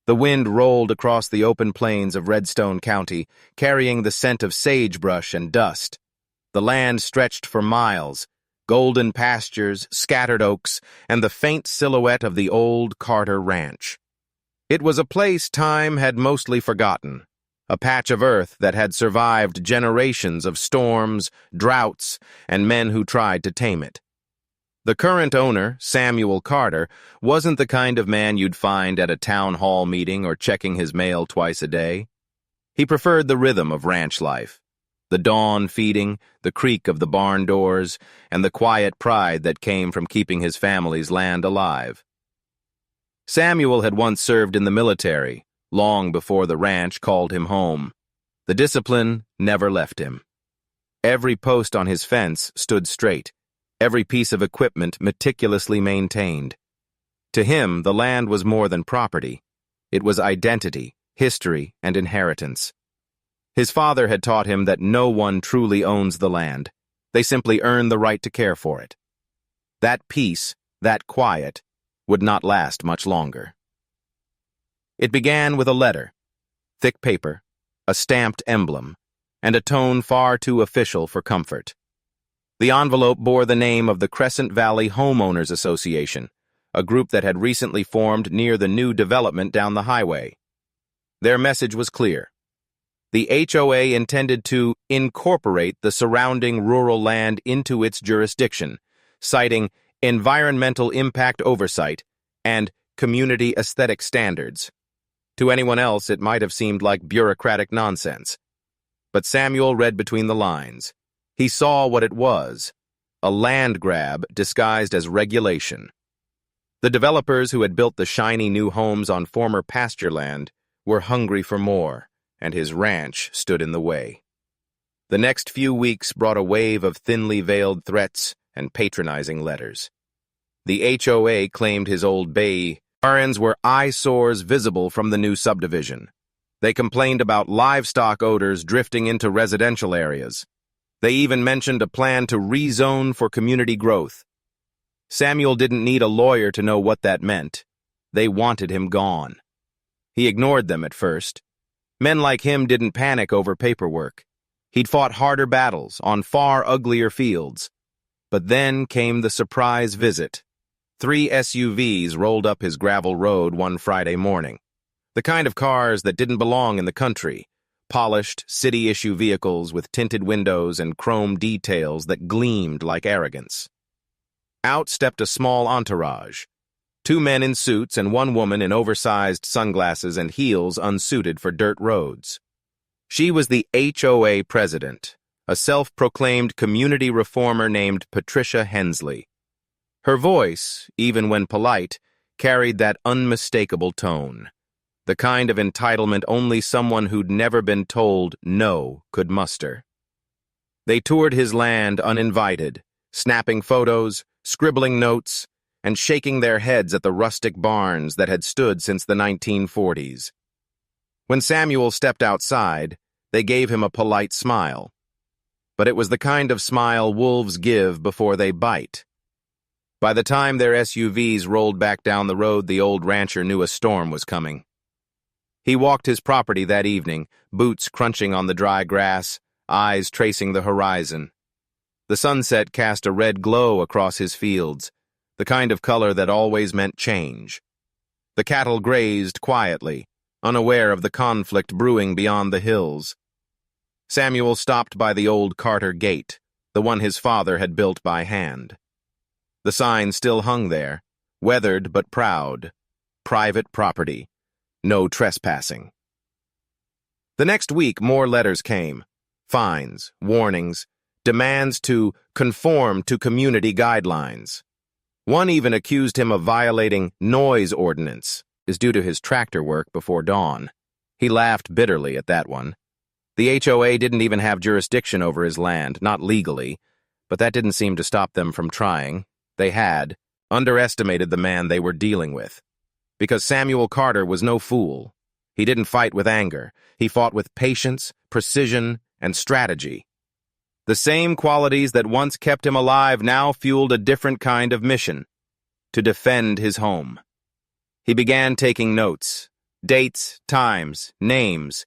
The wind rolled across the open plains of Redstone County, carrying the scent of sagebrush and dust. The land stretched for miles, golden pastures, scattered oaks, and the faint silhouette of the old Carter Ranch. It was a place time had mostly forgotten, a patch of earth that had survived generations of storms, droughts, and men who tried to tame it. The current owner, Samuel Carter, wasn't the kind of man you'd find at a town hall meeting or checking his mail twice a day. He preferred the rhythm of ranch life, the dawn feeding, the creak of the barn doors, and the quiet pride that came from keeping his family's land alive. Samuel had once served in the military, long before the ranch called him home. The discipline never left him. Every post on his fence stood straight, every piece of equipment meticulously maintained. To him, the land was more than property. It was identity, history, and inheritance. His father had taught him that no one truly owns the land. They simply earn the right to care for it. That peace, that quiet, would not last much longer. It began with a letter, thick paper, a stamped emblem, and a tone far too official for comfort. The envelope bore the name of the Crescent Valley Homeowners Association, a group that had recently formed near the new development down the highway. Their message was clear. The HOA intended to incorporate the surrounding rural land into its jurisdiction, citing environmental impact oversight and community aesthetic standards. To anyone else, it might have seemed like bureaucratic nonsense. But Samuel read between the lines. He saw what it was, a land grab disguised as regulation. The developers who had built the shiny new homes on former pasture land were hungry for more, and his ranch stood in the way. The next few weeks brought a wave of thinly veiled threats and patronizing letters. The HOA claimed his old bay barns were eyesores visible from the new subdivision. They complained about livestock odors drifting into residential areas. They even mentioned a plan to rezone for community growth. Samuel didn't need a lawyer to know what that meant. They wanted him gone. He ignored them at first. Men like him didn't panic over paperwork. He'd fought harder battles on far uglier fields. But then came the surprise visit. 3 SUVs rolled up his gravel road one Friday morning. The kind of cars that didn't belong in the country. Polished, city-issue vehicles with tinted windows and chrome details that gleamed like arrogance. Out stepped a small entourage. 2 men in suits and 1 woman in oversized sunglasses and heels unsuited for dirt roads. She was the HOA president, a self-proclaimed community reformer named Patricia Hensley. Her voice, even when polite, carried that unmistakable tone. The kind of entitlement only someone who'd never been told no could muster. They toured his land uninvited, snapping photos, scribbling notes, and shaking their heads at the rustic barns that had stood since the 1940s. When Samuel stepped outside, they gave him a polite smile. But it was the kind of smile wolves give before they bite. By the time their SUVs rolled back down the road, the old rancher knew a storm was coming. He walked his property that evening, boots crunching on the dry grass, eyes tracing the horizon. The sunset cast a red glow across his fields, the kind of color that always meant change. The cattle grazed quietly, unaware of the conflict brewing beyond the hills. Samuel stopped by the old Carter gate, the one his father had built by hand. The sign still hung there, weathered but proud. Private property. No trespassing. The next week, more letters came. Fines, warnings, demands to conform to community guidelines. One even accused him of violating noise ordinance, is due to his tractor work before dawn. He laughed bitterly at that one. The HOA didn't even have jurisdiction over his land, not legally, but that didn't seem to stop them from trying. They had underestimated the man they were dealing with. Because Samuel Carter was no fool. He didn't fight with anger. He fought with patience, precision, and strategy. The same qualities that once kept him alive now fueled a different kind of mission: to defend his home. He began taking notes, Dates, times, names.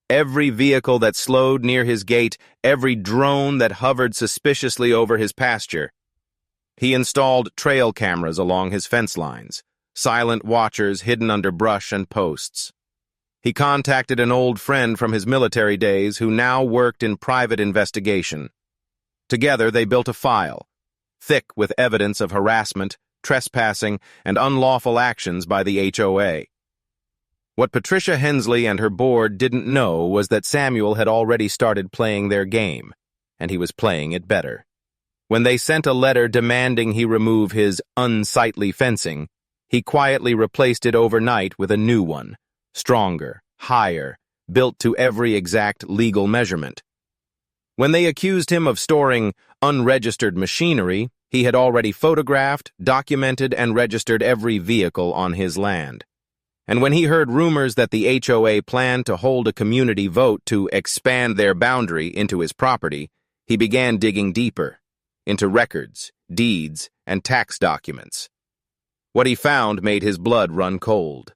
Every vehicle that slowed near his gate, every drone that hovered suspiciously over his pasture. He installed trail cameras along his fence lines, silent watchers hidden under brush and posts. He contacted an old friend from his military days who now worked in private investigation. Together they built a file, thick with evidence of harassment, trespassing, and unlawful actions by the HOA. What Patricia Hensley and her board didn't know was that Samuel had already started playing their game, and he was playing it better. When they sent a letter demanding he remove his unsightly fencing, he quietly replaced it overnight with a new one, stronger, higher, built to every exact legal measurement. When they accused him of storing unregistered machinery, he had already photographed, documented, and registered every vehicle on his land. And when he heard rumors that the HOA planned to hold a community vote to expand their boundary into his property, he began digging deeper, into records, deeds, and tax documents. What he found made his blood run cold.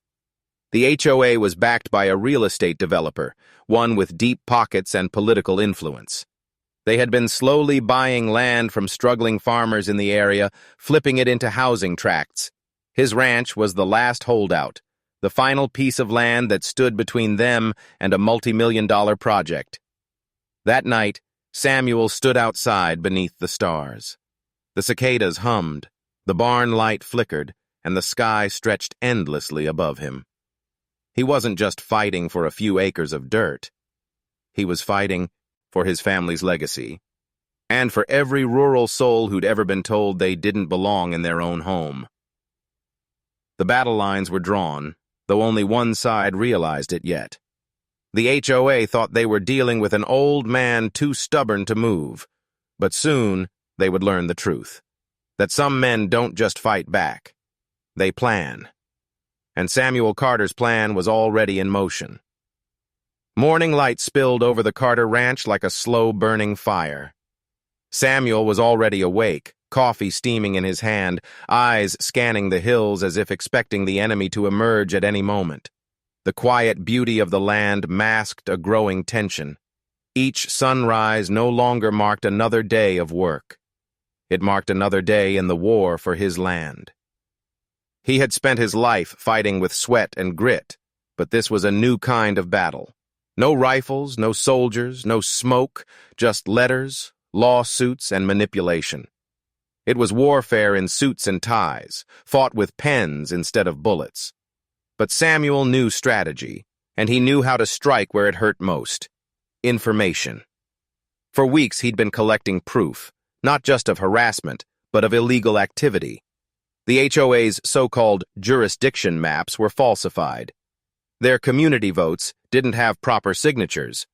The HOA was backed by a real estate developer, one with deep pockets and political influence. They had been slowly buying land from struggling farmers in the area, flipping it into housing tracts. His ranch was the last holdout, the final piece of land that stood between them and a multi-million-dollar project. That night, Samuel stood outside beneath the stars. The cicadas hummed, the barn light flickered, and the sky stretched endlessly above him. He wasn't just fighting for a few acres of dirt. He was fighting for his family's legacy, and for every rural soul who'd ever been told they didn't belong in their own home. The battle lines were drawn, though only one side realized it yet. The HOA thought they were dealing with an old man too stubborn to move, but soon they would learn the truth, that some men don't just fight back, they plan. And Samuel Carter's plan was already in motion. Morning light spilled over the Carter ranch like a slow-burning fire. Samuel was already awake, coffee steaming in his hand, eyes scanning the hills as if expecting the enemy to emerge at any moment. The quiet beauty of the land masked a growing tension. Each sunrise no longer marked another day of work. It marked another day in the war for his land. He had spent his life fighting with sweat and grit, but this was a new kind of battle. No rifles, no soldiers, no smoke, just letters, lawsuits, and manipulation. It was warfare in suits and ties, fought with pens instead of bullets. But Samuel knew strategy, and he knew how to strike where it hurt most. Information. For weeks he'd been collecting proof, not just of harassment, but of illegal activity. The HOA's so-called jurisdiction maps were falsified. Their community votes didn't have proper signatures.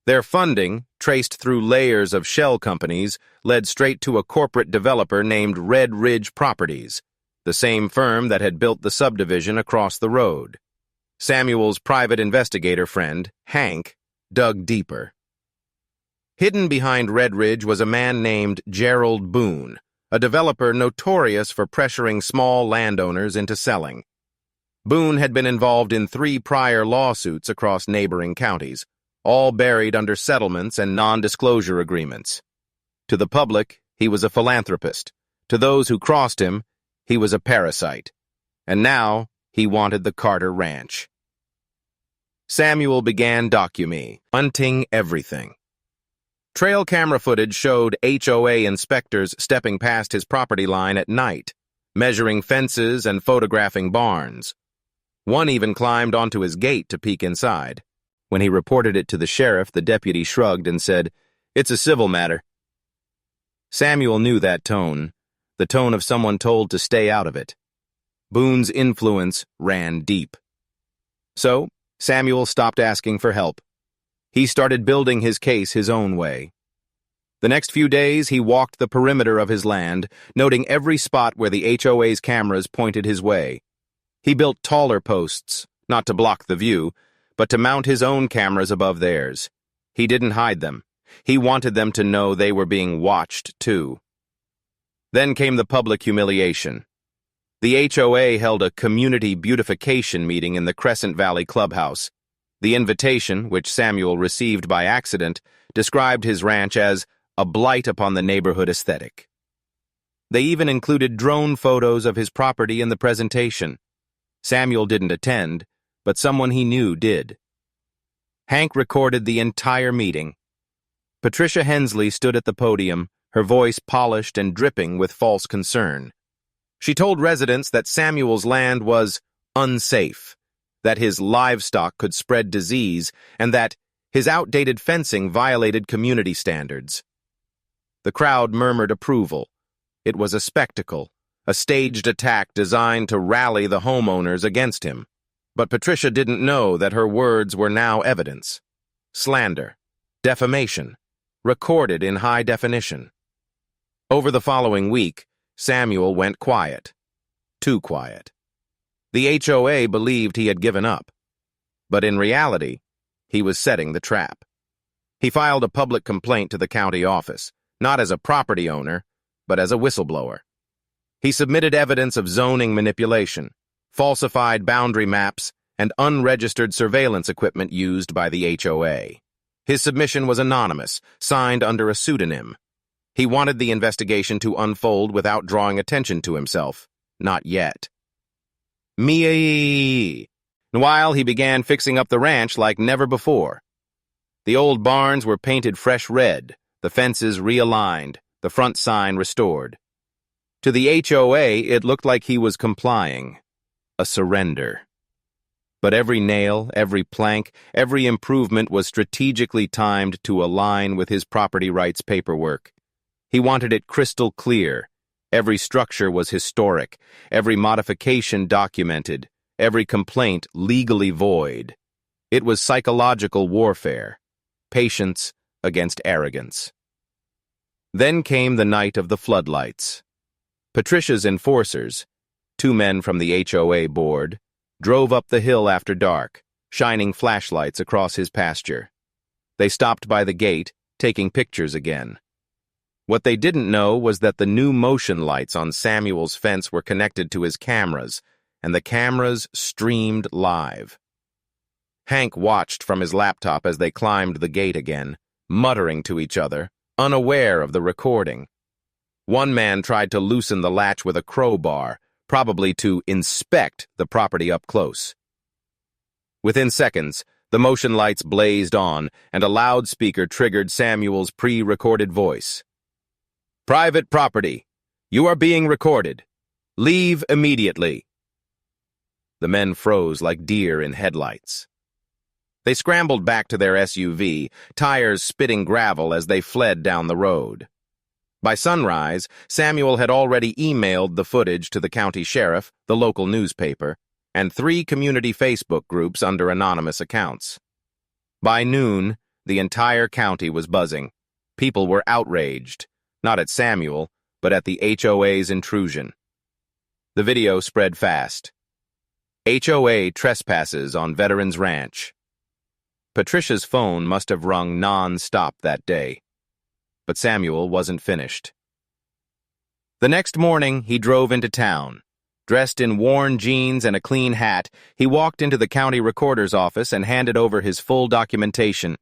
Their funding, traced through layers of shell companies, led straight to a corporate developer named Red Ridge Properties, the same firm that had built the subdivision across the road. Samuel's private investigator friend, Hank, dug deeper. Hidden behind Red Ridge was a man named Gerald Boone, a developer notorious for pressuring small landowners into selling. Boone had been involved in 3 prior lawsuits across neighboring counties, all buried under settlements and non-disclosure agreements. To the public, he was a philanthropist. To those who crossed him, he was a parasite. And now, he wanted the Carter Ranch. Samuel began documenting everything. Trail camera footage showed HOA inspectors stepping past his property line at night, measuring fences and photographing barns. One even climbed onto his gate to peek inside. When he reported it to the sheriff, the deputy shrugged and said, "It's a civil matter." Samuel knew that tone, the tone of someone told to stay out of it. Boone's influence ran deep. So, Samuel stopped asking for help. He started building his case his own way. The next few days, he walked the perimeter of his land, noting every spot where the HOA's cameras pointed his way. He built taller posts, not to block the view, but to mount his own cameras above theirs. He didn't hide them. He wanted them to know they were being watched, too. Then came the public humiliation. The HOA held a community beautification meeting in the Crescent Valley clubhouse. The invitation, which Samuel received by accident, described his ranch as a blight upon the neighborhood aesthetic. They even included drone photos of his property in the presentation. Samuel didn't attend, but someone he knew did. Hank recorded the entire meeting. Patricia Hensley stood at the podium, her voice polished and dripping with false concern. She told residents that Samuel's land was unsafe, that his livestock could spread disease, and that his outdated fencing violated community standards. The crowd murmured approval. It was a spectacle, a staged attack designed to rally the homeowners against him. But Patricia didn't know that her words were now evidence. Slander, defamation, recorded in high definition. Over the following week, Samuel went quiet. Too quiet. The HOA believed he had given up. But in reality, he was setting the trap. He filed a public complaint to the county office, not as a property owner, but as a whistleblower. He submitted evidence of zoning manipulation, falsified boundary maps, and unregistered surveillance equipment used by the HOA. His submission was anonymous, signed under a pseudonym. He wanted the investigation to unfold without drawing attention to himself. Not yet. While he began fixing up the ranch like never before. The old barns were painted fresh red, the fences realigned, the front sign restored. To the HOA, it looked like he was complying. A surrender. But every nail, every plank, every improvement was strategically timed to align with his property rights paperwork. He wanted it crystal clear. Every structure was historic, every modification documented, every complaint legally void. It was psychological warfare, patience against arrogance. Then came the night of the floodlights. Patricia's enforcers, 2 men from the HOA board, drove up the hill after dark, shining flashlights across his pasture. They stopped by the gate, taking pictures again. What they didn't know was that the new motion lights on Samuel's fence were connected to his cameras, and the cameras streamed live. Hank watched from his laptop as they climbed the gate again, muttering to each other, unaware of the recording. One man tried to loosen the latch with a crowbar, probably to inspect the property up close. Within seconds, the motion lights blazed on, and a loudspeaker triggered Samuel's pre-recorded voice. "Private property. You are being recorded. Leave immediately." The men froze like deer in headlights. They scrambled back to their SUV, tires spitting gravel as they fled down the road. By sunrise, Samuel had already emailed the footage to the county sheriff, the local newspaper, and 3 community Facebook groups under anonymous accounts. By noon, the entire county was buzzing. People were outraged, not at Samuel, but at the HOA's intrusion. The video spread fast. HOA trespasses on Veterans Ranch. Patricia's phone must have rung non-stop that day. But Samuel wasn't finished. The next morning, he drove into town. Dressed in worn jeans and a clean hat, he walked into the county recorder's office and handed over his full documentation,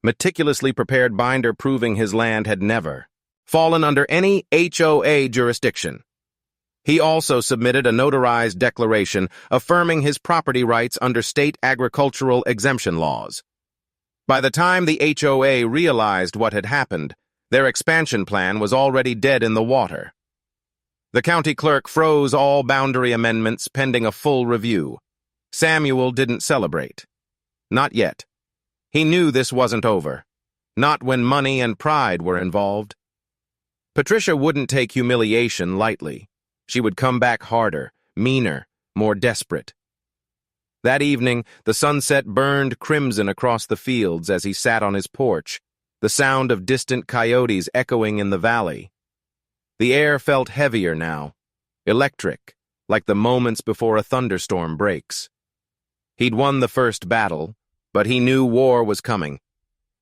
meticulously prepared binder proving his land had never fallen under any HOA jurisdiction. He also submitted a notarized declaration affirming his property rights under state agricultural exemption laws. By the time the HOA realized what had happened, their expansion plan was already dead in the water. The county clerk froze all boundary amendments pending a full review. Samuel didn't celebrate. Not yet. He knew this wasn't over. Not when money and pride were involved. Patricia wouldn't take humiliation lightly. She would come back harder, meaner, more desperate. That evening, the sunset burned crimson across the fields as he sat on his porch, the sound of distant coyotes echoing in the valley. The air felt heavier now, electric, like the moments before a thunderstorm breaks. He'd won the first battle, but he knew war was coming.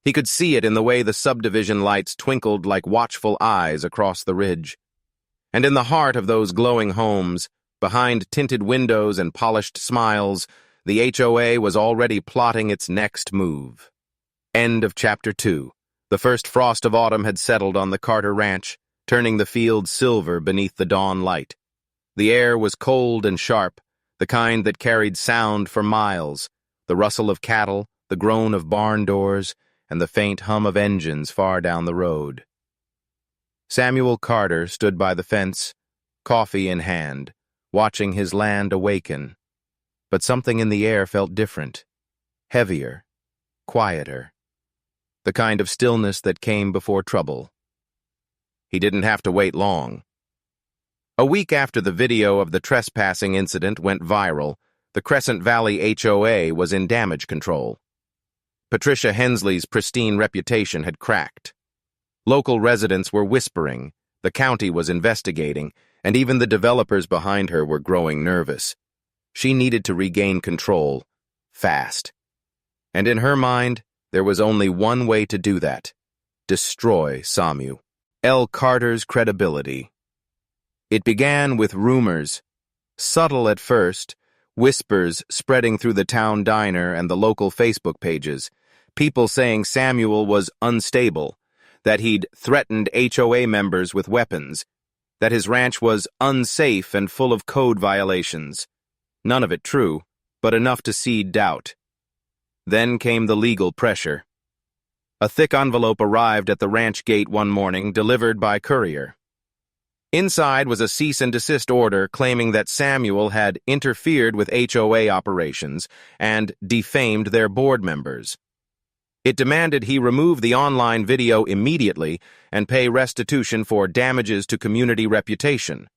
He could see it in the way the subdivision lights twinkled like watchful eyes across the ridge. And in the heart of those glowing homes, behind tinted windows and polished smiles, the HOA was already plotting its next move. End of Chapter 2. The first frost of autumn had settled on the Carter Ranch, turning the fields silver beneath the dawn light. The air was cold and sharp, the kind that carried sound for miles, the rustle of cattle, the groan of barn doors, and the faint hum of engines far down the road. Samuel Carter stood by the fence, coffee in hand, watching his land awaken. But something in the air felt different, heavier, quieter, the kind of stillness that came before trouble. He didn't have to wait long. A week after the video of the trespassing incident went viral, the Crescent Valley HOA was in damage control. Patricia Hensley's pristine reputation had cracked. Local residents were whispering, the county was investigating, and even the developers behind her were growing nervous. She needed to regain control, fast. And in her mind, there was only one way to do that: destroy Samuel L. Carter's credibility. It began with rumors, subtle at first, whispers spreading through the town diner and the local Facebook pages, people saying Samuel was unstable, that he'd threatened HOA members with weapons, that his ranch was unsafe and full of code violations. None of it true, but enough to seed doubt. Then came the legal pressure. A thick envelope arrived at the ranch gate one morning, delivered by courier. Inside was a cease and desist order claiming that Samuel had interfered with HOA operations and defamed their board members. It demanded he remove the online video immediately and pay restitution for damages to community reputation.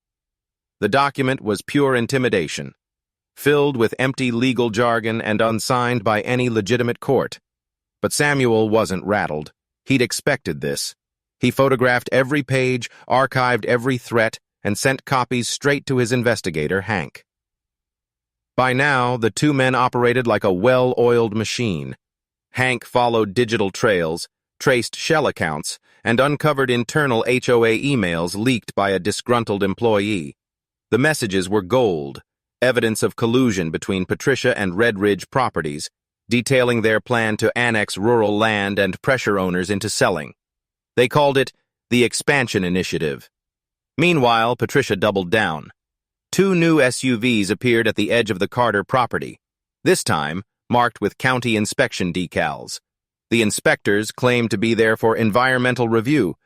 The document was pure intimidation, filled with empty legal jargon and unsigned by any legitimate court. But Samuel wasn't rattled. He'd expected this. He photographed every page, archived every threat, and sent copies straight to his investigator, Hank. By now, the two men operated like a well-oiled machine. Hank followed digital trails, traced shell accounts, and uncovered internal HOA emails leaked by a disgruntled employee. The messages were gold, evidence of collusion between Patricia and Red Ridge Properties, detailing their plan to annex rural land and pressure owners into selling. They called it the Expansion Initiative. Meanwhile, Patricia doubled down. 2 new SUVs appeared at the edge of the Carter property, this time marked with county inspection decals. The inspectors claimed to be there for environmental review,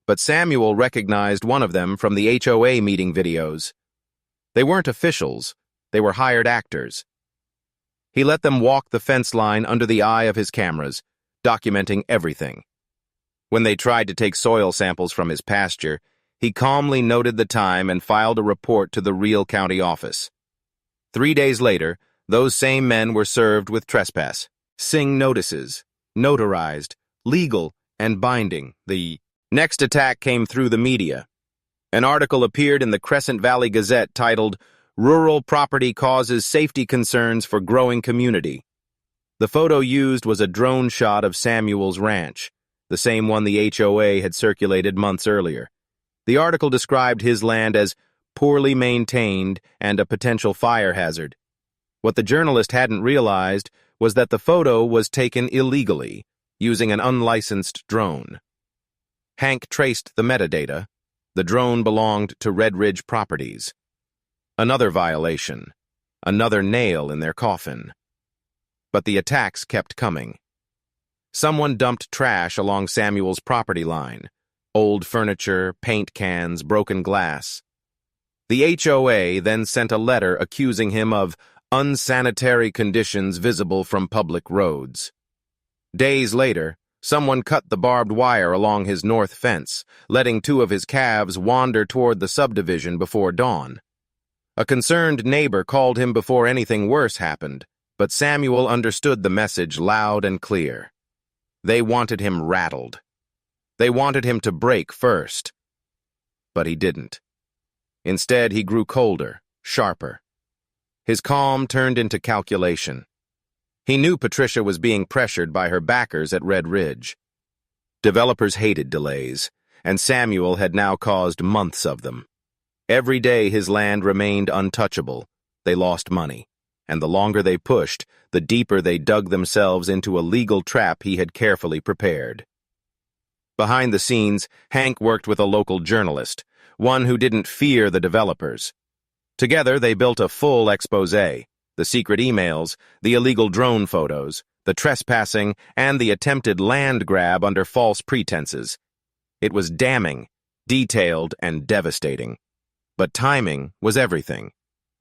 but Samuel recognized one of them from the HOA meeting videos. They weren't officials, they were hired actors. He let them walk the fence line under the eye of his cameras, documenting everything. When they tried to take soil samples from his pasture, he calmly noted the time and filed a report to the Real County office. 3 days later, those same men were served with trespass, sing notices, notarized, legal, and binding. The next attack came through the media. An article appeared in the Crescent Valley Gazette titled, "Rural Property Causes Safety Concerns for Growing Community." The photo used was a drone shot of Samuel's ranch, the same one the HOA had circulated months earlier. The article described his land as poorly maintained and a potential fire hazard. What the journalist hadn't realized was that the photo was taken illegally, using an unlicensed drone. Hank traced the metadata. The drone belonged to Red Ridge Properties. Another violation, another nail in their coffin. But the attacks kept coming. Someone dumped trash along Samuel's property line, old furniture, paint cans, broken glass. The HOA then sent a letter accusing him of unsanitary conditions visible from public roads. Days later, someone cut the barbed wire along his north fence, letting 2 of his calves wander toward the subdivision before dawn. A concerned neighbor called him before anything worse happened, but Samuel understood the message loud and clear. They wanted him rattled. They wanted him to break first. But he didn't. Instead, he grew colder, sharper. His calm turned into calculation. He knew Patricia was being pressured by her backers at Red Ridge. Developers hated delays, and Samuel had now caused months of them. Every day his land remained untouchable. They lost money, and the longer they pushed, the deeper they dug themselves into a legal trap he had carefully prepared. Behind the scenes, Hank worked with a local journalist, one who didn't fear the developers. Together, they built a full expose: the secret emails, the illegal drone photos, the trespassing, and the attempted land grab under false pretenses. It was damning, detailed, and devastating. But timing was everything.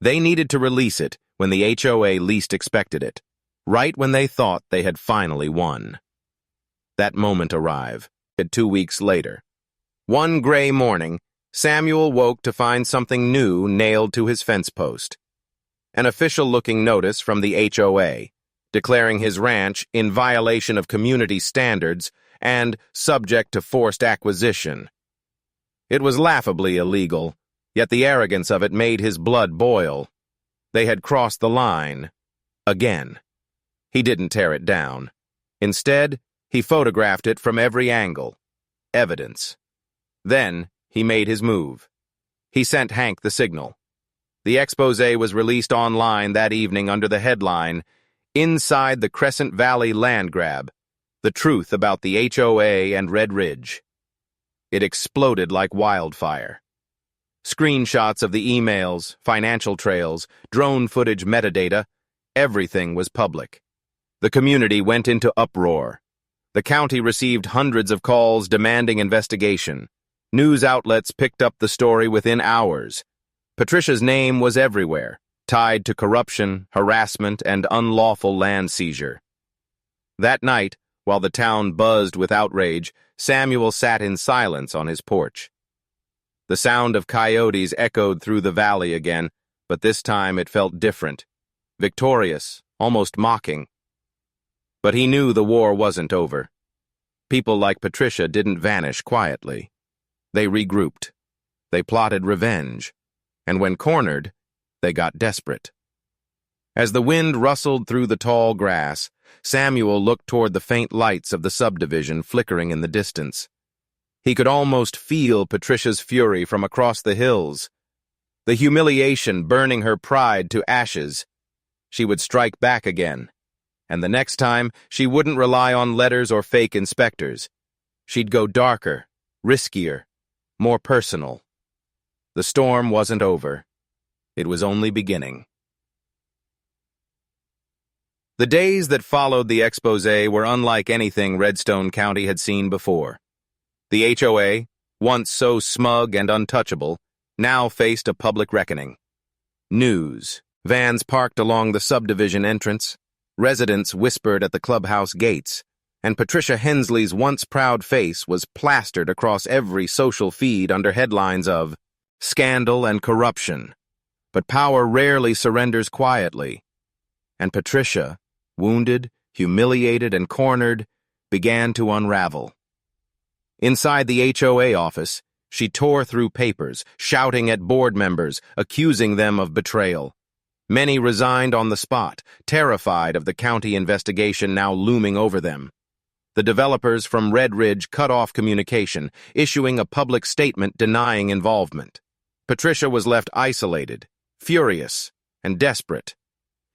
They needed to release it when the HOA least expected it, right when they thought they had finally won. That moment arrived 2 weeks later. One gray morning, Samuel woke to find something new nailed to his fence post. An official-looking notice from the HOA, declaring his ranch in violation of community standards and subject to forced acquisition. It was laughably illegal, yet the arrogance of it made his blood boil. They had crossed the line. Again. He didn't tear it down. Instead, he photographed it from every angle. Evidence. Then, he made his move. He sent Hank the signal. The expose was released online that evening under the headline, "Inside the Crescent Valley Land Grab: The Truth About the HOA and Red Ridge." It exploded like wildfire. Screenshots of the emails, financial trails, drone footage metadata, everything was public. The community went into uproar. The county received hundreds of calls demanding investigation. News outlets picked up the story within hours. Patricia's name was everywhere, tied to corruption, harassment, and unlawful land seizure. That night, while the town buzzed with outrage, Samuel sat in silence on his porch. The sound of coyotes echoed through the valley again, but this time it felt different, victorious, almost mocking. But he knew the war wasn't over. People like Patricia didn't vanish quietly. They regrouped. They plotted revenge. And when cornered, they got desperate. As the wind rustled through the tall grass, Samuel looked toward the faint lights of the subdivision flickering in the distance. He could almost feel Patricia's fury from across the hills, the humiliation burning her pride to ashes. She would strike back again. And the next time, she wouldn't rely on letters or fake inspectors. She'd go darker, riskier, more personal. The storm wasn't over. It was only beginning. The days that followed the expose were unlike anything Redstone County had seen before. The HOA, once so smug and untouchable, now faced a public reckoning. News, vans parked along the subdivision entrance, residents whispered at the clubhouse gates, and Patricia Hensley's once proud face was plastered across every social feed under headlines of scandal and corruption. But power rarely surrenders quietly. And Patricia, wounded, humiliated, and cornered, began to unravel. Inside the HOA office, she tore through papers, shouting at board members, accusing them of betrayal. Many resigned on the spot, terrified of the county investigation now looming over them. The developers from Red Ridge cut off communication, issuing a public statement denying involvement. Patricia was left isolated, furious, and desperate.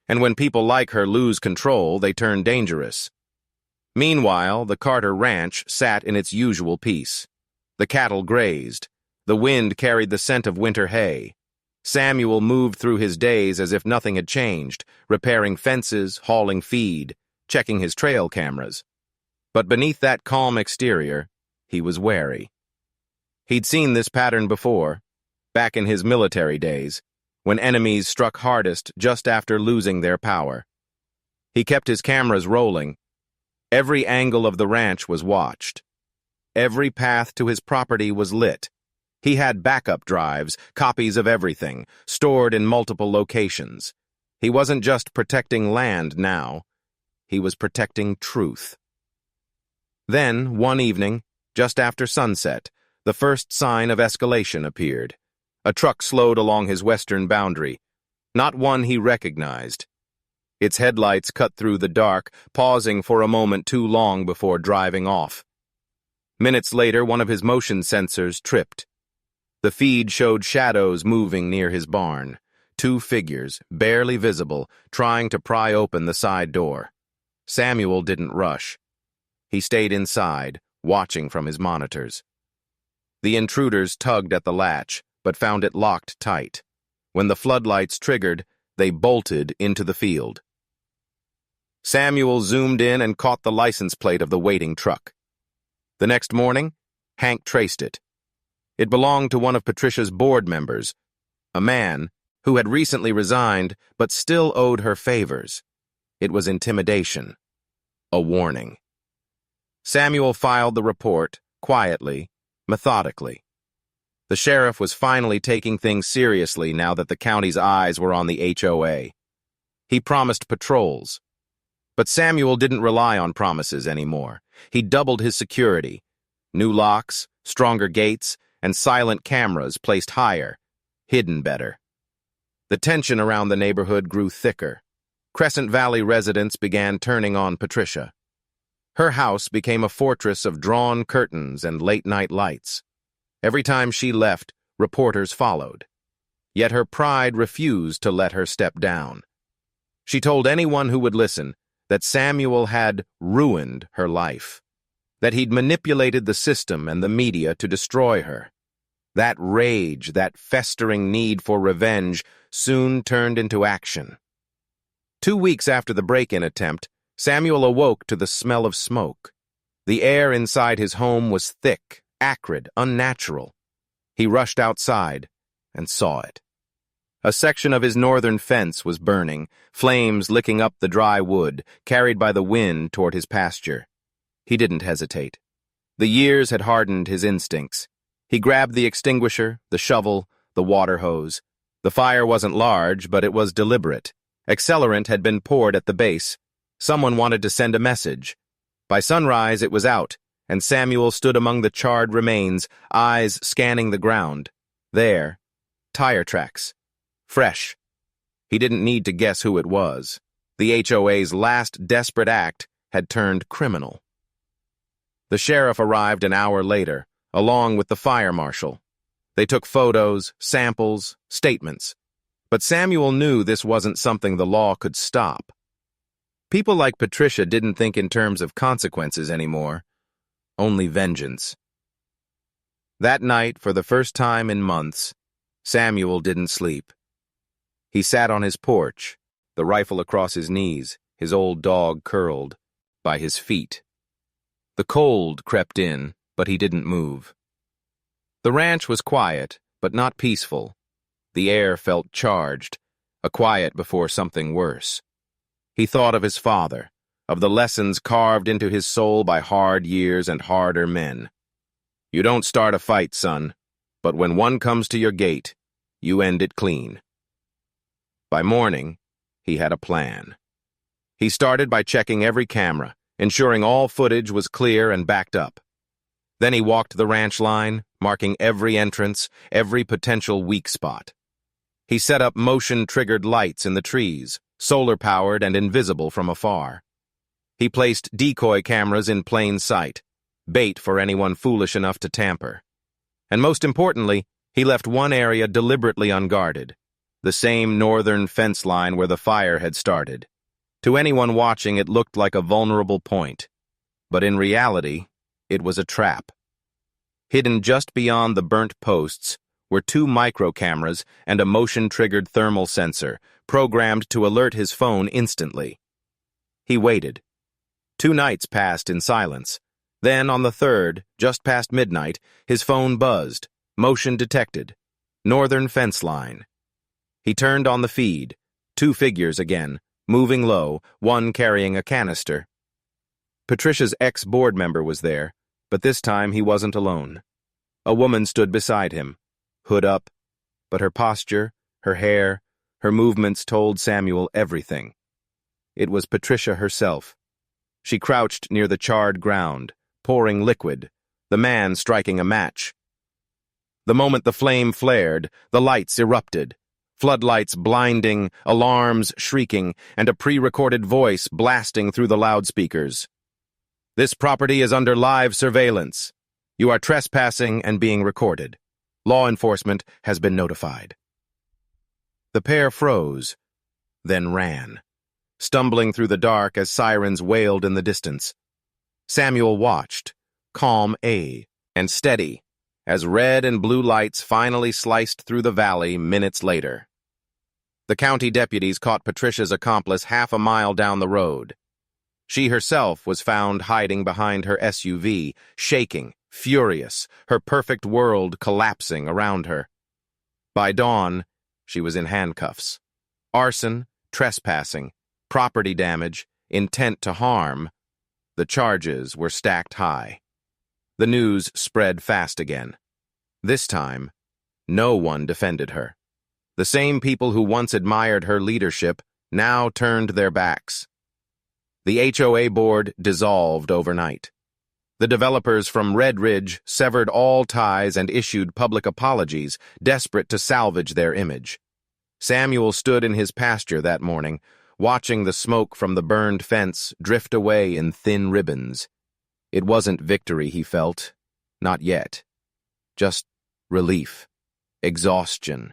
And when people like her lose control, they turn dangerous. Meanwhile, the Carter Ranch sat in its usual peace. The cattle grazed. The wind carried the scent of winter hay. Samuel moved through his days as if nothing had changed, repairing fences, hauling feed, checking his trail cameras. But beneath that calm exterior, he was wary. He'd seen this pattern before, back in his military days, when enemies struck hardest just after losing their power. He kept his cameras rolling. Every angle of the ranch was watched. Every path to his property was lit. He had backup drives, copies of everything, stored in multiple locations. He wasn't just protecting land now. He was protecting truth. Then, one evening, just after sunset, the first sign of escalation appeared. A truck slowed along his western boundary, not one he recognized. Its headlights cut through the dark, pausing for a moment too long before driving off. Minutes later, one of his motion sensors tripped. The feed showed shadows moving near his barn, two figures, barely visible, trying to pry open the side door. Samuel didn't rush. He stayed inside, watching from his monitors. The intruders tugged at the latch, but found it locked tight. When the floodlights triggered, they bolted into the field. Samuel zoomed in and caught the license plate of the waiting truck. The next morning, Hank traced it. It belonged to one of Patricia's board members, a man who had recently resigned but still owed her favors. It was intimidation, a warning. Samuel filed the report, quietly, methodically. The sheriff was finally taking things seriously now that the county's eyes were on the HOA. He promised patrols. But Samuel didn't rely on promises anymore. He doubled his security. New locks, stronger gates, and silent cameras placed higher, hidden better. The tension around the neighborhood grew thicker. Crescent Valley residents began turning on Patricia. Her house became a fortress of drawn curtains and late-night lights. Every time she left, reporters followed. Yet her pride refused to let her step down. She told anyone who would listen that Samuel had ruined her life, that he'd manipulated the system and the media to destroy her. That rage, that festering need for revenge, soon turned into action. 2 weeks after the break-in attempt, Samuel awoke to the smell of smoke. The air inside his home was thick, acrid, unnatural. He rushed outside and saw it. A section of his northern fence was burning, flames licking up the dry wood, carried by the wind toward his pasture. He didn't hesitate. The years had hardened his instincts. He grabbed the extinguisher, the shovel, the water hose. The fire wasn't large, but it was deliberate. Accelerant had been poured at the base. Someone wanted to send a message. By sunrise, it was out, and Samuel stood among the charred remains, eyes scanning the ground. There, tire tracks. Fresh. He didn't need to guess who it was. The HOA's last desperate act had turned criminal. The sheriff arrived an hour later, along with the fire marshal. They took photos, samples, statements. But Samuel knew this wasn't something the law could stop. People like Patricia didn't think in terms of consequences anymore, only vengeance. That night, for the first time in months, Samuel didn't sleep. He sat on his porch, the rifle across his knees, his old dog curled by his feet. The cold crept in, but he didn't move. The ranch was quiet, but not peaceful. The air felt charged, a quiet before something worse. He thought of his father, of the lessons carved into his soul by hard years and harder men. You don't start a fight, son, but when one comes to your gate, you end it clean. By morning, he had a plan. He started by checking every camera, ensuring all footage was clear and backed up. Then he walked the ranch line, marking every entrance, every potential weak spot. He set up motion-triggered lights in the trees, solar-powered and invisible from afar. He placed decoy cameras in plain sight, bait for anyone foolish enough to tamper. And most importantly, he left one area deliberately unguarded, the same northern fence line where the fire had started. To anyone watching, it looked like a vulnerable point. But in reality, it was a trap. Hidden just beyond the burnt posts were 2 micro cameras and a motion-triggered thermal sensor, programmed to alert his phone instantly. He waited. 2 nights passed in silence. Then, on the 3rd, just past midnight, his phone buzzed. Motion detected. Northern fence line. He turned on the feed. 2 figures again, moving low, one carrying a canister. Patricia's ex-board member was there, but this time he wasn't alone. A woman stood beside him, hood up, but her posture, her hair, her movements told Samuel everything. It was Patricia herself. She crouched near the charred ground, pouring liquid, the man striking a match. The moment the flame flared, the lights erupted, floodlights blinding, alarms shrieking, and a pre-recorded voice blasting through the loudspeakers. This property is under live surveillance. You are trespassing and being recorded. Law enforcement has been notified. The pair froze, then ran, stumbling through the dark as sirens wailed in the distance. Samuel watched, calm and steady, as red and blue lights finally sliced through the valley minutes later. The county deputies caught Patricia's accomplice half a mile down the road. She herself was found hiding behind her SUV, shaking, furious, her perfect world collapsing around her. By dawn, she was in handcuffs. Arson, trespassing, property damage, intent to harm. The charges were stacked high. The news spread fast again. This time, no one defended her. The same people who once admired her leadership now turned their backs. The HOA board dissolved overnight. The developers from Red Ridge severed all ties and issued public apologies, desperate to salvage their image. Samuel stood in his pasture that morning, watching the smoke from the burned fence drift away in thin ribbons. It wasn't victory he felt, not yet. Just relief, exhaustion,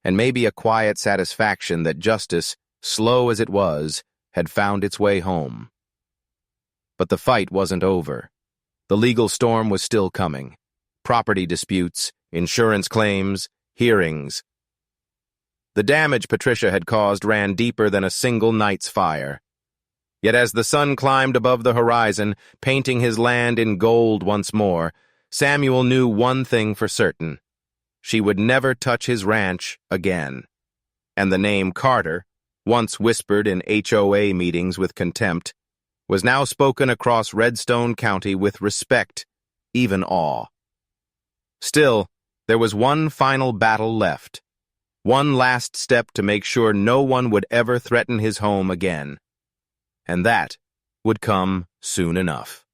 and maybe a quiet satisfaction that justice, slow as it was, had found its way home. But the fight wasn't over. The legal storm was still coming. Property disputes, insurance claims, hearings. The damage Patricia had caused ran deeper than a single night's fire. Yet as the sun climbed above the horizon, painting his land in gold once more, Samuel knew one thing for certain. She would never touch his ranch again. And the name Carter, once whispered in HOA meetings with contempt, was now spoken across Redstone County with respect, even awe. Still, there was one final battle left. One last step to make sure no one would ever threaten his home again. And that would come soon enough.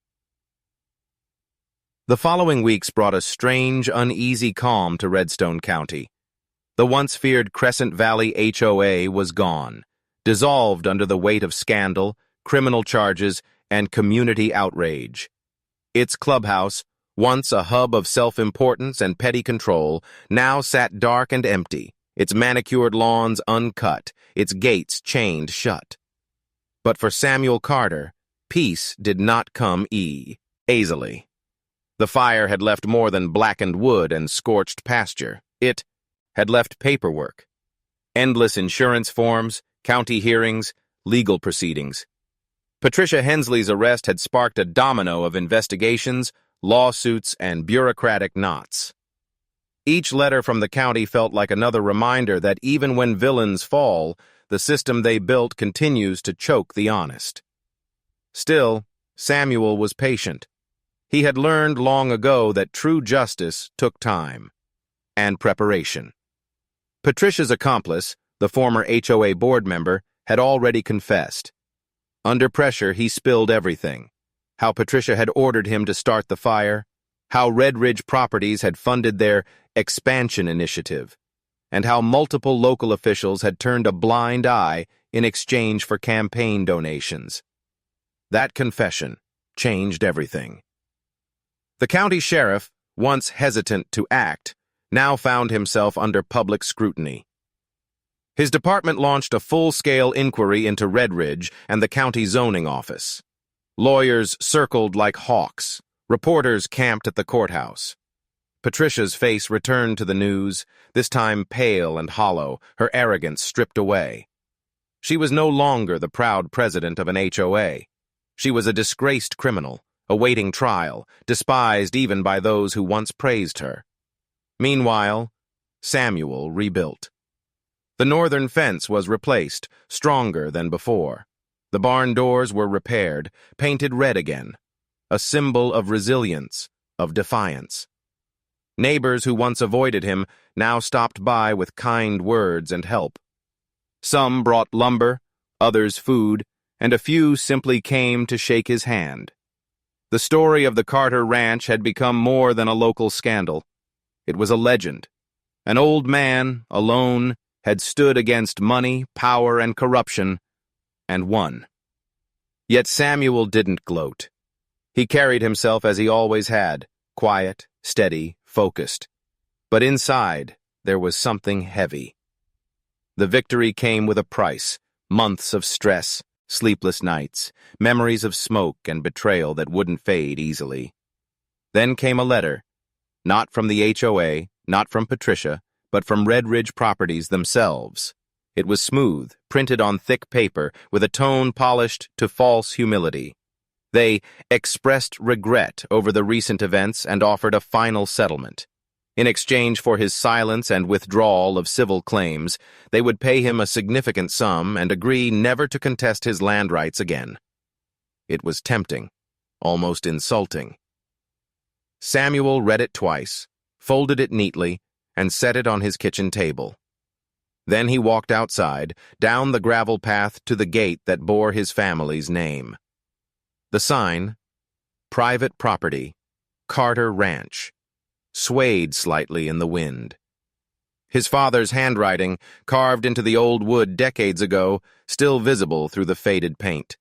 The following weeks brought a strange, uneasy calm to Redstone County. The once feared Crescent Valley HOA was gone, dissolved under the weight of scandal, criminal charges, and community outrage. Its clubhouse, once a hub of self-importance and petty control, now sat dark and empty, its manicured lawns uncut, its gates chained shut. But for Samuel Carter, peace did not come easily. The fire had left more than blackened wood and scorched pasture. It had left paperwork. Endless insurance forms, county hearings, legal proceedings. Patricia Hensley's arrest had sparked a domino of investigations, lawsuits, and bureaucratic knots. Each letter from the county felt like another reminder that even when villains fall, the system they built continues to choke the honest. Still, Samuel was patient. He had learned long ago that true justice took time and preparation. Patricia's accomplice, the former HOA board member, had already confessed. Under pressure, he spilled everything. How Patricia had ordered him to start the fire, how Red Ridge Properties had funded their expansion initiative, and how multiple local officials had turned a blind eye in exchange for campaign donations. That confession changed everything. The county sheriff, once hesitant to act, now found himself under public scrutiny. His department launched a full-scale inquiry into Red Ridge and the county zoning office. Lawyers circled like hawks. Reporters camped at the courthouse. Patricia's face returned to the news, this time pale and hollow, her arrogance stripped away. She was no longer the proud president of an HOA. She was a disgraced criminal, awaiting trial, despised even by those who once praised her. Meanwhile, Samuel rebuilt. The northern fence was replaced, stronger than before. The barn doors were repaired, painted red again, a symbol of resilience, of defiance. Neighbors who once avoided him now stopped by with kind words and help. Some brought lumber, others food, and a few simply came to shake his hand. The story of the Carter Ranch had become more than a local scandal. It was a legend. An old man, alone, had stood against money, power, and corruption, and won. Yet Samuel didn't gloat. He carried himself as he always had, quiet, steady, focused. But inside, there was something heavy. The victory came with a price: months of stress, sleepless nights, memories of smoke and betrayal that wouldn't fade easily. Then came a letter, not from the HOA, not from Patricia, but from Red Ridge Properties themselves. It was smooth, printed on thick paper, with a tone polished to false humility. They expressed regret over the recent events and offered a final settlement. In exchange for his silence and withdrawal of civil claims, they would pay him a significant sum and agree never to contest his land rights again. It was tempting, almost insulting. Samuel read it twice, folded it neatly, and set it on his kitchen table. Then he walked outside, down the gravel path to the gate that bore his family's name. The sign, Private Property, Carter Ranch, swayed slightly in the wind. His father's handwriting, carved into the old wood decades ago, still visible through the faded paint.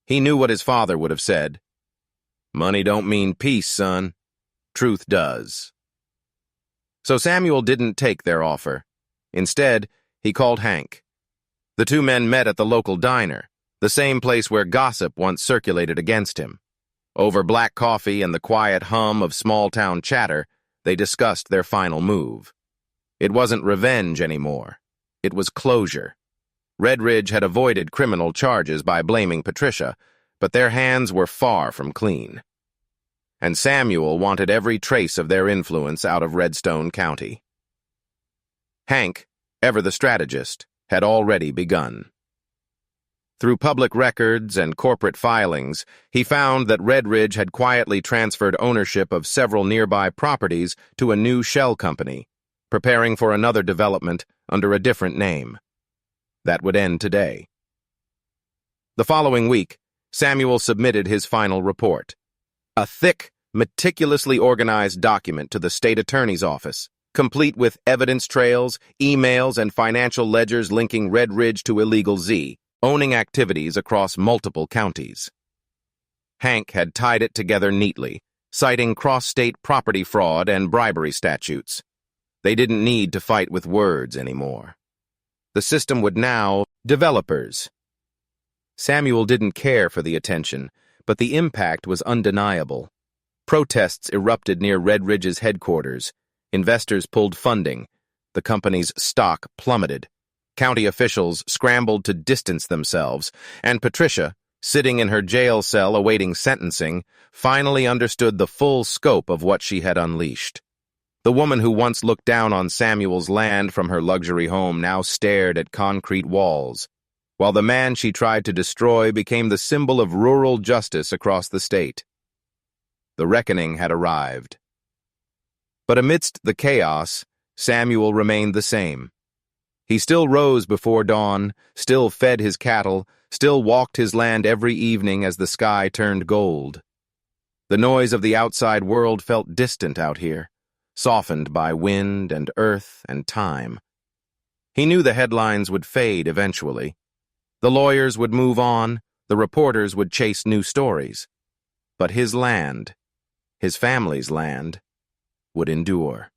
He knew what his father would have said. "Money don't mean peace, son. Truth does." So Samuel didn't take their offer. Instead, he called Hank. The two men met at the local diner, the same place where gossip once circulated against him. Over black coffee and the quiet hum of small-town chatter, they discussed their final move. It wasn't revenge anymore. It was closure. Red Ridge had avoided criminal charges by blaming Patricia, but their hands were far from clean. And Samuel wanted every trace of their influence out of Redstone County. Hank, ever the strategist, had already begun. Through public records and corporate filings, he found that Red Ridge had quietly transferred ownership of several nearby properties to a new shell company, preparing for another development under a different name. That would end today. The following week, Samuel submitted his final report. A thick, meticulously organized document to the state attorney's office, complete with evidence trails, emails, and financial ledgers linking Red Ridge to illegal Z, owning activities across multiple counties. Hank had tied it together neatly, citing cross-state property fraud and bribery statutes. They didn't need to fight with words anymore. The system would now developers. Samuel didn't care for the attention, but the impact was undeniable. Protests erupted near Red Ridge's headquarters. Investors pulled funding. The company's stock plummeted. County officials scrambled to distance themselves, and Patricia, sitting in her jail cell awaiting sentencing, finally understood the full scope of what she had unleashed. The woman who once looked down on Samuel's land from her luxury home now stared at concrete walls, while the man she tried to destroy became the symbol of rural justice across the state. The reckoning had arrived. But amidst the chaos, Samuel remained the same. He still rose before dawn, still fed his cattle, still walked his land every evening as the sky turned gold. The noise of the outside world felt distant out here, softened by wind and earth and time. He knew the headlines would fade eventually. The lawyers would move on, the reporters would chase new stories. But his land, his family's land, would endure.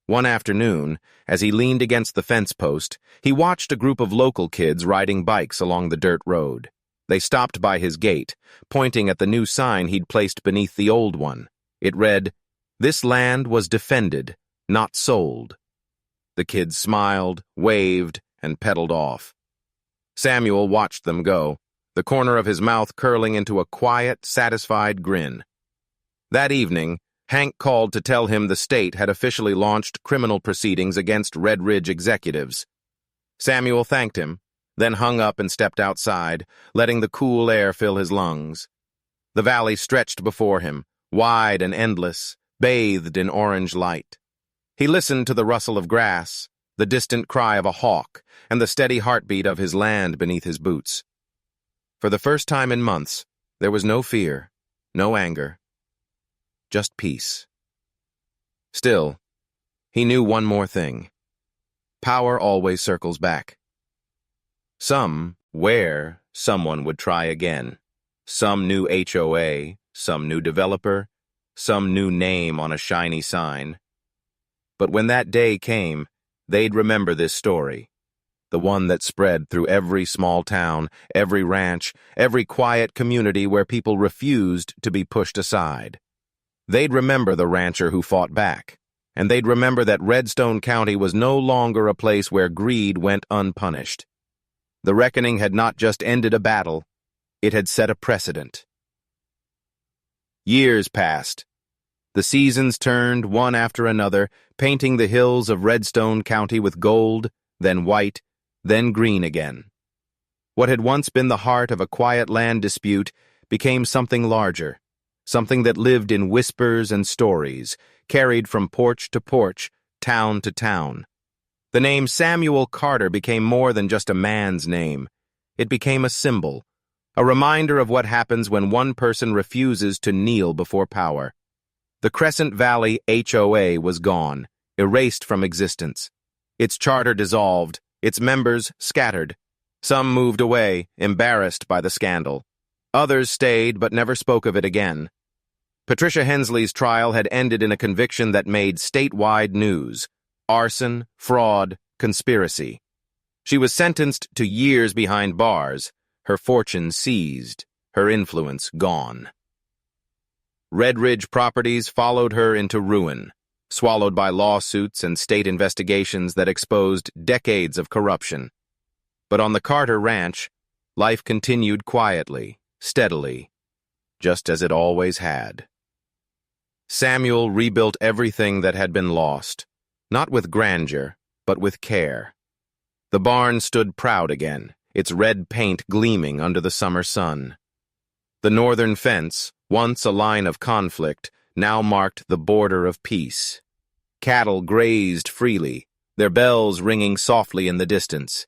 One afternoon, as he leaned against the fence post, he watched a group of local kids riding bikes along the dirt road. They stopped by his gate, pointing at the new sign he'd placed beneath the old one. It read, "This land was defended, not sold." The kids smiled, waved, and pedaled off. Samuel watched them go, the corner of his mouth curling into a quiet, satisfied grin. That evening, Hank called to tell him the state had officially launched criminal proceedings against Red Ridge executives. Samuel thanked him, then hung up and stepped outside, letting the cool air fill his lungs. The valley stretched before him, wide and endless, bathed in orange light. He listened to the rustle of grass, the distant cry of a hawk, and the steady heartbeat of his land beneath his boots. For the first time in months, there was no fear, no anger, just peace. Still, he knew one more thing. Power always circles back. Somewhere, someone would try again. Some new HOA, some new developer, some new name on a shiny sign. But when that day came, they'd remember this story. The one that spread through every small town, every ranch, every quiet community where people refused to be pushed aside. They'd remember the rancher who fought back, and they'd remember that Redstone County was no longer a place where greed went unpunished. The reckoning had not just ended a battle, it had set a precedent. Years passed. The seasons turned one after another, painting the hills of Redstone County with gold, then white, then green again. What had once been the heart of a quiet land dispute became something larger, something that lived in whispers and stories, carried from porch to porch, town to town. The name Samuel Carter became more than just a man's name. It became a symbol, a reminder of what happens when one person refuses to kneel before power. The Crescent Valley HOA was gone, erased from existence. Its charter dissolved, its members scattered. Some moved away, embarrassed by the scandal. Others stayed but never spoke of it again. Patricia Hensley's trial had ended in a conviction that made statewide news: arson, fraud, conspiracy. She was sentenced to years behind bars, her fortune seized, her influence gone. Red Ridge Properties followed her into ruin, swallowed by lawsuits and state investigations that exposed decades of corruption. But on the Carter Ranch, life continued quietly, steadily, just as it always had. Samuel rebuilt everything that had been lost, not with grandeur, but with care. The barn stood proud again, its red paint gleaming under the summer sun. The northern fence, once a line of conflict, now marked the border of peace. Cattle grazed freely, their bells ringing softly in the distance.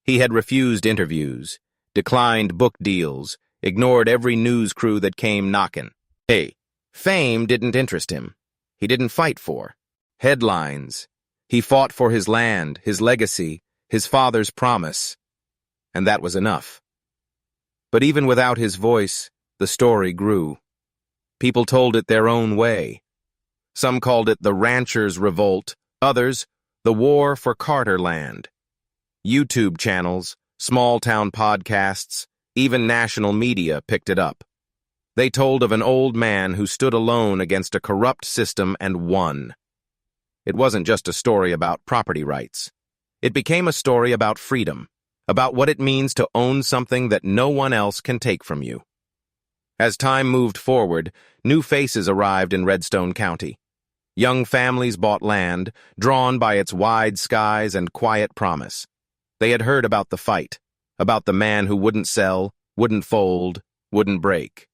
He had refused interviews, declined book deals, ignored every news crew that came knocking. Hey, fame didn't interest him. He didn't fight for headlines. He fought for his land, his legacy, his father's promise. And that was enough. But even without his voice, the story grew. People told it their own way. Some called it the Ranchers' Revolt, others, the War for Carter Land. YouTube channels, small-town podcasts, even national media picked it up. They told of an old man who stood alone against a corrupt system and won. It wasn't just a story about property rights. It became a story about freedom, about what it means to own something that no one else can take from you. As time moved forward, new faces arrived in Redstone County. Young families bought land, drawn by its wide skies and quiet promise. They had heard about the fight, about the man who wouldn't sell, wouldn't fold, wouldn't break.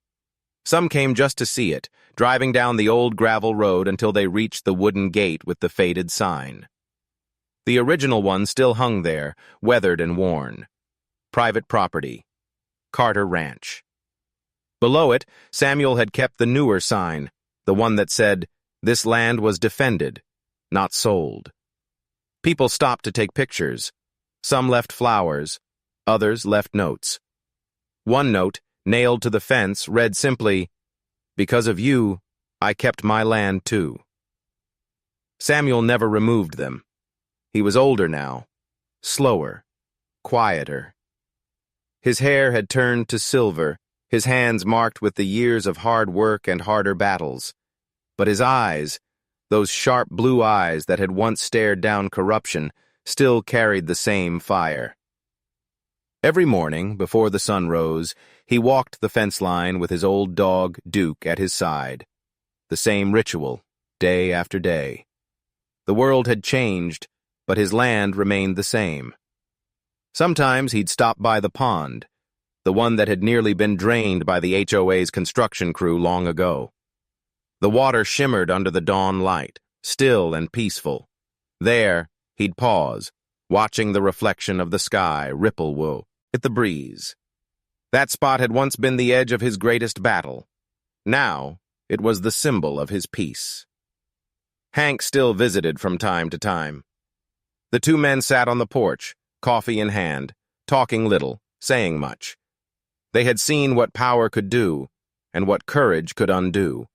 Some came just to see it, driving down the old gravel road until they reached the wooden gate with the faded sign. The original one still hung there, weathered and worn. Private property. Carter Ranch. Below it, Samuel had kept the newer sign, the one that said, "This land was defended, not sold." People stopped to take pictures. Some left flowers, others left notes. One note, nailed to the fence, read simply, "Because of you, I kept my land too." Samuel never removed them. He was older now, slower, quieter. His hair had turned to silver, his hands marked with the years of hard work and harder battles. But his eyes, those sharp blue eyes that had once stared down corruption, still carried the same fire. Every morning, before the sun rose, he walked the fence line with his old dog, Duke, at his side. The same ritual, day after day. The world had changed, but his land remained the same. Sometimes he'd stop by the pond, the one that had nearly been drained by the HOA's construction crew long ago. The water shimmered under the dawn light, still and peaceful. There, he'd pause, watching the reflection of the sky ripple at the breeze. That spot had once been the edge of his greatest battle. Now, it was the symbol of his peace. Hank still visited from time to time. The two men sat on the porch, coffee in hand, talking little, saying much. They had seen what power could do, and what courage could undo.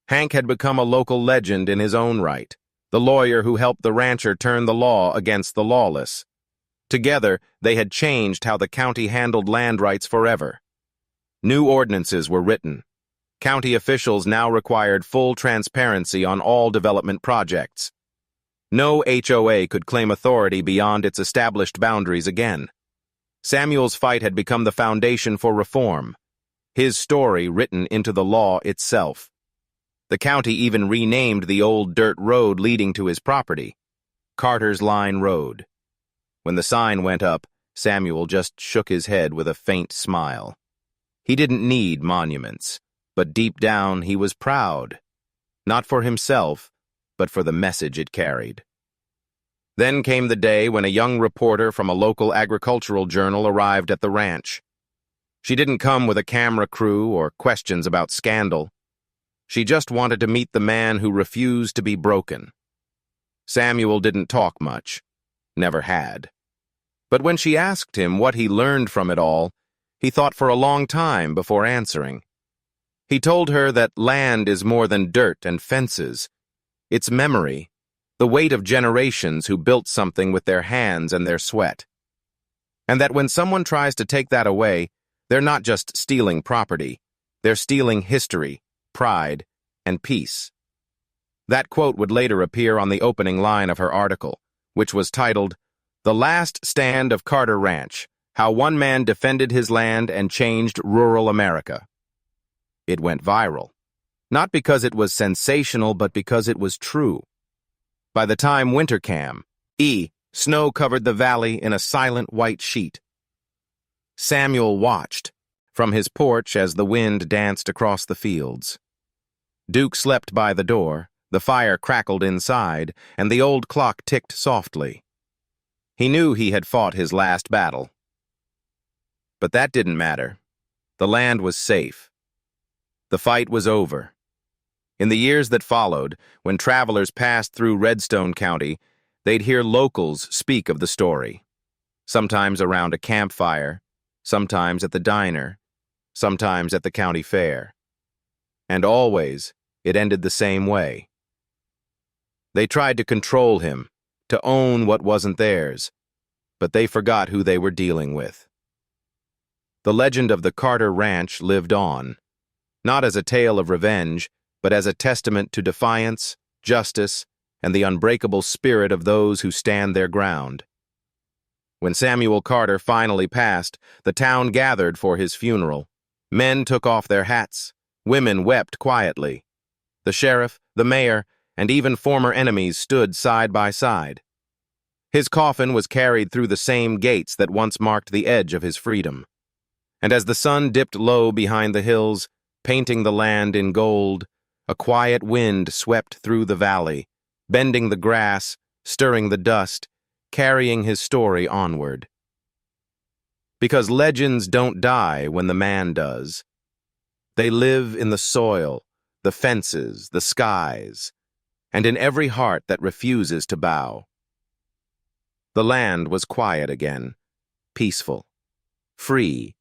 Hank had become a local legend in his own right, the lawyer who helped the rancher turn the law against the lawless. Together, they had changed how the county handled land rights forever. New ordinances were written. County officials now required full transparency on all development projects. No HOA could claim authority beyond its established boundaries again. Samuel's fight had become the foundation for reform, his story written into the law itself. The county even renamed the old dirt road leading to his property, Carter's Line Road. When the sign went up, Samuel just shook his head with a faint smile. He didn't need monuments, but deep down he was proud. Not for himself, but for the message it carried. Then came the day when a young reporter from a local agricultural journal arrived at the ranch. She didn't come with a camera crew or questions about scandal. She just wanted to meet the man who refused to be broken. Samuel didn't talk much, never had. But when she asked him what he learned from it all, he thought for a long time before answering. He told her that land is more than dirt and fences. It's memory, the weight of generations who built something with their hands and their sweat. And that when someone tries to take that away, they're not just stealing property, they're stealing history, pride, and peace. That quote would later appear on the opening line of her article, which was titled, "The Last Stand of Carter Ranch, How One Man Defended His Land and Changed Rural America." It went viral, not because it was sensational, but because it was true. By the time winter came, snow covered the valley in a silent white sheet. Samuel watched from his porch as the wind danced across the fields. Duke slept by the door, the fire crackled inside, and the old clock ticked softly. He knew he had fought his last battle. But that didn't matter. The land was safe. The fight was over. In the years that followed, when travelers passed through Redstone County, they'd hear locals speak of the story. Sometimes around a campfire, sometimes at the diner, sometimes at the county fair. And always, it ended the same way. They tried to control him, to own what wasn't theirs, but they forgot who they were dealing with. The legend of the Carter Ranch lived on, not as a tale of revenge, but as a testament to defiance, justice, and the unbreakable spirit of those who stand their ground. When Samuel Carter finally passed, the town gathered for his funeral. Men took off their hats. Women wept quietly. The sheriff, the mayor, and even former enemies stood side by side. His coffin was carried through the same gates that once marked the edge of his freedom. And as the sun dipped low behind the hills, painting the land in gold, a quiet wind swept through the valley, bending the grass, stirring the dust, carrying his story onward. Because legends don't die when the man does. They live in the soil, the fences, the skies, and in every heart that refuses to bow. The land was quiet again, peaceful, free,